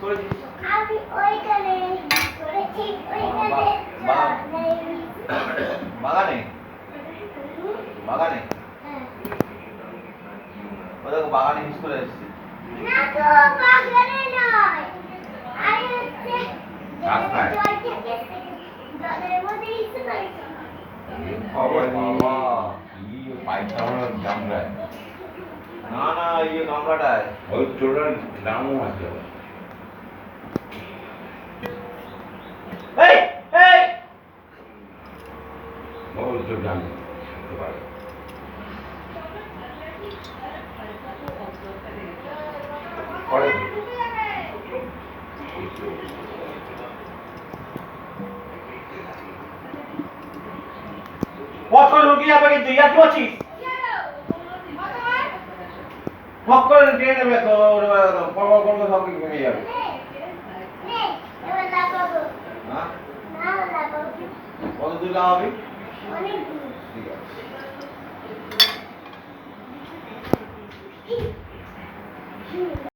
করেছিস? আমি ওইখানে করেছি, ওইখানে বাগানে বাগানে হ্যাঁ। ও দেখো বাগানে মিস করে এসেছি। না তো বাগানে নয়, আমি হচ্ছে রাস্তায়। জল থেকে জলের মধ্যে ইচ্ছে করেছি। বাবা কি পাইপটা হলো জামরায়। না না ইয়ে গামলাটায় ওই চোরার দামও আছে। এই এই ওই তো জানি হতে পারে। পরে ফট করে ঢুকিয়ে যাবে কিন্তু ইয়ার কি আছিস ফট করে ঢুকিয়ে নেবে তো পড়বো পড়বো সব কিছু ভেঙে যাবে নে, এবার লাগাবো। হ্যাঁ না লাগাবো, কত দূর লাগাবি অনেক দূর। ঠিক আছে